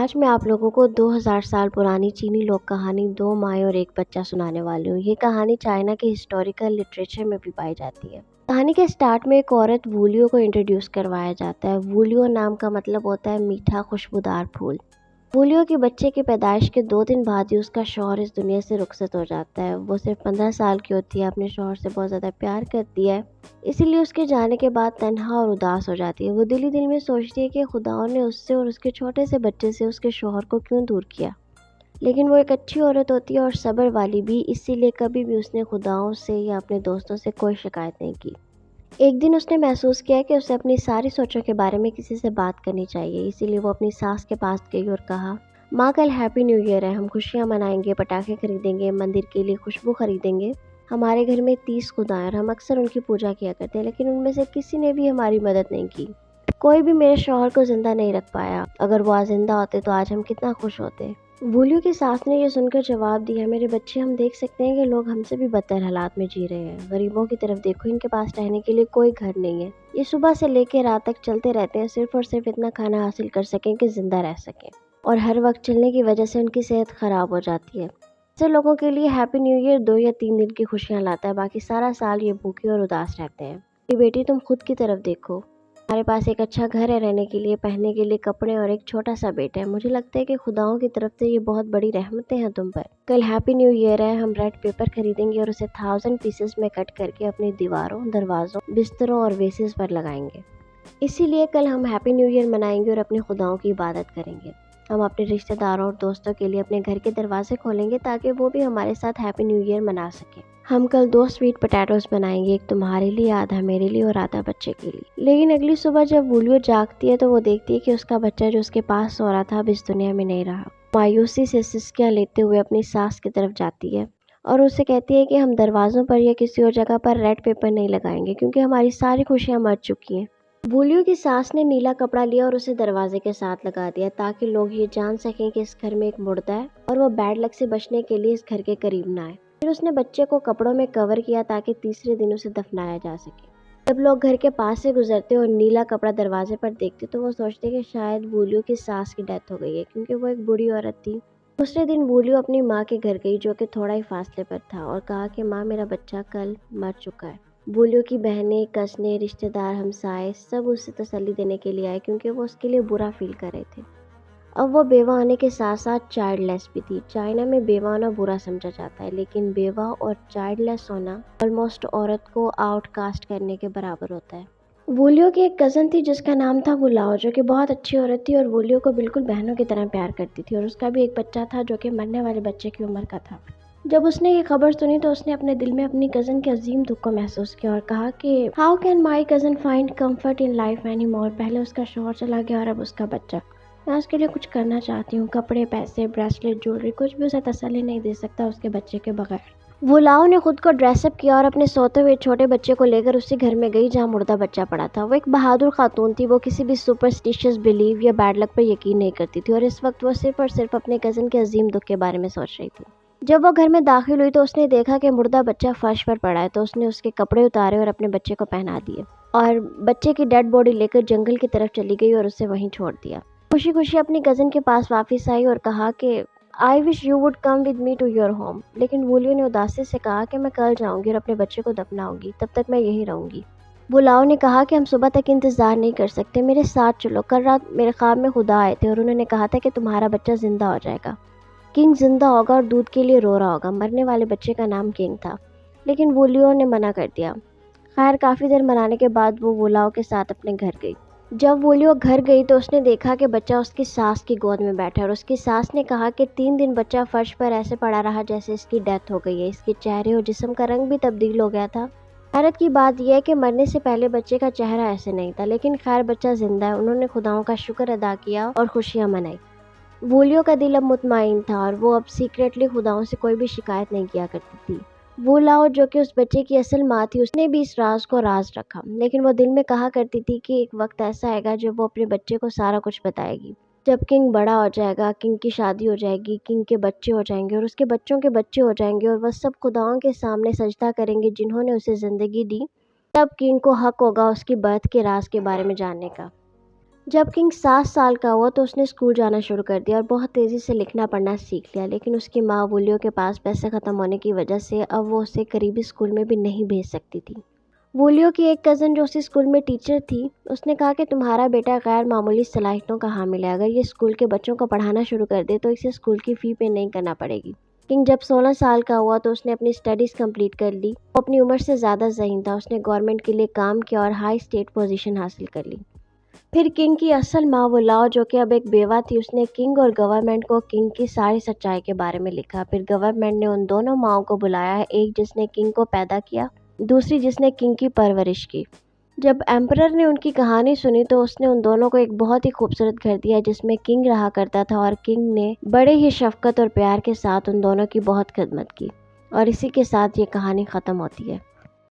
आज मैं आप लोगों को 2000 साल पुरानी चीनी लोक कहानी दो माएँ और एक बच्चा सुनाने वाली हूँ। ये कहानी चाइना के हिस्टोरिकल लिटरेचर में भी पाई जाती है। कहानी के स्टार्ट में एक औरत वूलियो को इंट्रोड्यूस करवाया जाता है। वूलियो नाम का मतलब होता है मीठा खुशबूदार फूल। वूलियो के बच्चे की पैदाइश के 2 दिन बाद ही उसका शौहर इस दुनिया से रुखसत हो जाता है। वो सिर्फ 15 साल की होती है, अपने शौहर से बहुत ज़्यादा प्यार करती है, इसीलिए उसके जाने के बाद तन्हा और उदास हो जाती है। वो दिल ही दिल में सोचती है कि खुदाओं ने उससे और उसके छोटे से बच्चे से उसके शौहर को क्यों दूर किया। लेकिन वो एक अच्छी औरत होती है और सब्र वाली भी, इसीलिए कभी भी उसने खुदाओं से या अपने दोस्तों से कोई शिकायत नहीं की। एक दिन उसने महसूस किया कि उसे अपनी सारी सोचों के बारे में किसी से बात करनी चाहिए, इसीलिए वो अपनी सास के पास गई और कहा, माँ कल हैप्पी न्यू ईयर है, हम खुशियाँ मनाएंगे, पटाखे खरीदेंगे, मंदिर के लिए खुशबू खरीदेंगे। हमारे घर में 30 खुदाएं और हम अक्सर उनकी पूजा किया करते हैं, लेकिन उनमें से किसी ने भी हमारी मदद नहीं की। कोई भी मेरे शौहर को जिंदा नहीं रख पाया। अगर वो आज जिंदा होते तो आज हम कितना खुश होते। वूलियो की सास ने ये सुनकर जवाब दिया, मेरे बच्चे, हम देख सकते हैं कि लोग हमसे भी बदतर हालात में जी रहे हैं। गरीबों की तरफ देखो, इनके पास रहने के लिए कोई घर नहीं है। ये सुबह से लेकर रात तक चलते रहते हैं, सिर्फ और सिर्फ इतना खाना हासिल कर सकें कि जिंदा रह सकें, और हर वक्त चलने की वजह से उनकी सेहत खराब हो जाती है। ऐसे लोगों के लिए हैप्पी न्यू ईयर 2 या 3 दिन की खुशियाँ लाता है, बाकी सारा साल ये भूखे और उदास रहते हैं। ये बेटी, तुम खुद की तरफ देखो, हमारे पास एक अच्छा घर है रहने के लिए, पहनने के लिए कपड़े और एक छोटा सा बेटा है। मुझे लगता है कि खुदाओं की तरफ से ये बहुत बड़ी रहमतें हैं तुम पर। कल हैप्पी न्यू ईयर है, हम रेड पेपर खरीदेंगे और उसे 1000 पीसेस में कट करके अपनी दीवारों, दरवाजों, बिस्तरों और वेसेस पर लगाएंगे। इसीलिए कल हम हैप्पी न्यू ईयर मनाएंगे और अपने खुदाओं की इबादत करेंगे। हम अपने रिश्तेदारों और दोस्तों के लिए अपने घर के दरवाजे खोलेंगे ताकि वो भी हमारे साथ हैप्पी न्यू ईयर मना सकें। हम कल 2 स्वीट पोटैटोज बनाएंगे, एक तुम्हारे लिए, आधा मेरे लिए और आधा बच्चे के लिए। लेकिन अगली सुबह जब वूलियो जागती है तो वो देखती है कि उसका बच्चा जो उसके पास सो रहा था अब इस दुनिया में नहीं रहा। मायूसी से सिसकियां लेते हुए अपनी सास की तरफ जाती है और उससे कहती है कि हम दरवाजों पर या किसी और जगह पर रेड पेपर नहीं लगाएंगे, क्योंकि हमारी सारी खुशियाँ मर चुकी हैं। वूलियो की सास ने नीला कपड़ा लिया और उसे दरवाजे के साथ लगा दिया ताकि लोग ये जान सकें कि इस घर में एक मुर्दा है और वो बैड लक से बचने के लिए इस घर के करीब ना आए। फिर उसने बच्चे को कपड़ों में कवर किया ताकि तीसरे दिन उसे दफनाया जा सके। जब लोग घर के पास से गुजरते और नीला कपड़ा दरवाजे पर देखते तो वो सोचते कि शायद वूलियो की सास की डेथ हो गई है, क्योंकि वो एक बूढ़ी औरत थी। दूसरे दिन वूलियो अपनी माँ के घर गई, जो कि थोड़ा ही फासले पर था, और कहा कि माँ, मेरा बच्चा कल मर चुका है। वूलियो की बहनें, कज़नें, रिश्तेदार, हमसाए सब उसे तसल्ली देने के लिए आए, क्योंकि वो उसके लिए बुरा फील कर रहे थे। अब वो बेवा होने के साथ साथ चाइल्डलेस भी थी। चाइना में बेवा होना बुरा समझा जाता है, लेकिन बेवा और चाइल्डलेस होना ऑलमोस्ट औरत को आउटकास्ट करने के बराबर होता है। वूलियो की एक कज़न थी जिसका नाम था वुलाओ, जो कि बहुत अच्छी औरत थी और वूलियो को बिल्कुल बहनों की तरह प्यार करती थी, और उसका भी एक बच्चा था जो कि मरने वाले बच्चे की उम्र का था। जब उसने ये खबर सुनी तो उसने अपने दिल में अपनी कज़न के अजीम दुख को महसूस किया और कहा कि how can my cousin find comfort in life any more. पहले उसका शौहर चला गया और अब उसका बच्चा। मैं उसके लिए कुछ करना चाहती हूँ, कपड़े, पैसे, ब्रेसलेट, ज्वेलरी, कुछ भी उसे तसल्ली नहीं दे सकता उसके बच्चे के बगैर। वुलाओ ने खुद को ड्रेसअप किया और अपने सोते हुए छोटे बच्चे को लेकर उसी घर में गई जहाँ मुर्दा बच्चा पड़ा था। वो एक बहादुर खातून थी, वो किसी भी सुपरस्टिशियस बिलीव या बैड लक पर यकीन नहीं करती थी, और इस वक्त वो सिर्फ और सिर्फ अपने कज़न के अजीम दुख के बारे में सोच रही थी। जब वो घर में दाखिल हुई तो उसने देखा कि मुर्दा बच्चा फर्श पर पड़ा है, तो उसने उसके कपड़े उतारे और अपने बच्चे को पहना दिए और बच्चे की डेड बॉडी लेकर जंगल की तरफ चली गई और उसे वहीं छोड़ दिया। खुशी खुशी अपनी कज़न के पास वापस आई और कहा कि I wish you would come with me to your home. लेकिन वूलियो ने उदासी से कहा कि मैं कल जाऊंगी और अपने बच्चे को दफनाऊंगी, तब तक मैं यहीं रहूंगी। वुलाओ ने कहा कि हम सुबह तक इंतजार नहीं कर सकते, मेरे साथ चलो। कल रात मेरे ख्वाब में खुदा आए थे और उन्होंने कहा था कि तुम्हारा बच्चा जिंदा हो जाएगा, किंग जिंदा होगा और दूध के लिए रो रहा होगा। मरने वाले बच्चे का नाम किंग था, लेकिन वूलियो ने मना कर दिया। खैर, काफ़ी देर मनाने के बाद वो वुलाओ के साथ अपने घर गई। जब वूलियो घर गई तो उसने देखा कि बच्चा उसकी सास की गोद में बैठा है, और उसकी सास ने कहा कि 3 दिन बच्चा फर्श पर ऐसे पड़ा रहा जैसे इसकी डेथ हो गई है। इसके चेहरे और जिस्म का रंग भी तब्दील हो गया था। हैरत की बात यह है कि मरने से पहले बच्चे का चेहरा ऐसे नहीं था, लेकिन खैर बच्चा जिंदा है। उन्होंने खुदाओं का शुक्र अदा किया और खुशियाँ मनाई। वूलियो का दिल अब मुतमईन था और वो अब सीक्रेटली खुदाओं से कोई भी शिकायत नहीं किया करती थी। वुलाओ, जो कि उस बच्चे की असल माँ थी, उसने भी इस राज को राज रखा, लेकिन वो दिल में कहा करती थी कि एक वक्त ऐसा आएगा जब वो अपने बच्चे को सारा कुछ बताएगी। जब किंग बड़ा हो जाएगा, किंग की शादी हो जाएगी, किंग के बच्चे हो जाएंगे और उसके बच्चों के बच्चे हो जाएंगे, और वह सब खुदाओं के सामने सजदा करेंगे जिन्होंने उसे ज़िंदगी दी। तब किंग को हक होगा उसकी बर्थ के राज के बारे में जानने का। جب کنگ 7 سال کا ہوا تو اس نے اسکول جانا شروع کر دیا اور بہت تیزی سے لکھنا پڑھنا سیکھ لیا، لیکن اس کی ماں وولیو کے پاس پیسے ختم ہونے کی وجہ سے اب وہ اسے قریبی اسکول میں بھی نہیں بھیج سکتی تھی۔ وولیو کی ایک کزن جو اسی اسکول میں ٹیچر تھی، اس نے کہا کہ تمہارا بیٹا غیر معمولی صلاحیتوں کا حامل ہے، اگر یہ اسکول کے بچوں کو پڑھانا شروع کر دے تو اسے اسکول کی فی پے نہیں کرنا پڑے گی۔ کنگ جب 16 سال کا ہوا تو اس نے اپنی اسٹڈیز کمپلیٹ کر لی۔ وہ اپنی عمر سے زیادہ ذہین تھا، اس نے گورنمنٹ کے لیے کام کیا اور ہائی اسٹیٹ پوزیشن حاصل کر لی۔ پھر کنگ کی اصل ماں ولاو جو کہ اب ایک بیوہ تھی، اس نے کنگ اور گورنمنٹ کو کنگ کی ساری سچائی کے بارے میں لکھا۔ پھر گورنمنٹ نے ان دونوں ماؤں کو بلایا، ایک جس نے کنگ کو پیدا کیا، دوسری جس نے کنگ کی پرورش کی۔ جب ایمپرر نے ان کی کہانی سنی تو اس نے ان دونوں کو ایک بہت ہی خوبصورت گھر دیا جس میں کنگ رہا کرتا تھا، اور کنگ نے بڑے ہی شفقت اور پیار کے ساتھ ان دونوں کی بہت خدمت کی۔ اور اسی کے ساتھ یہ کہانی ختم ہوتی ہے۔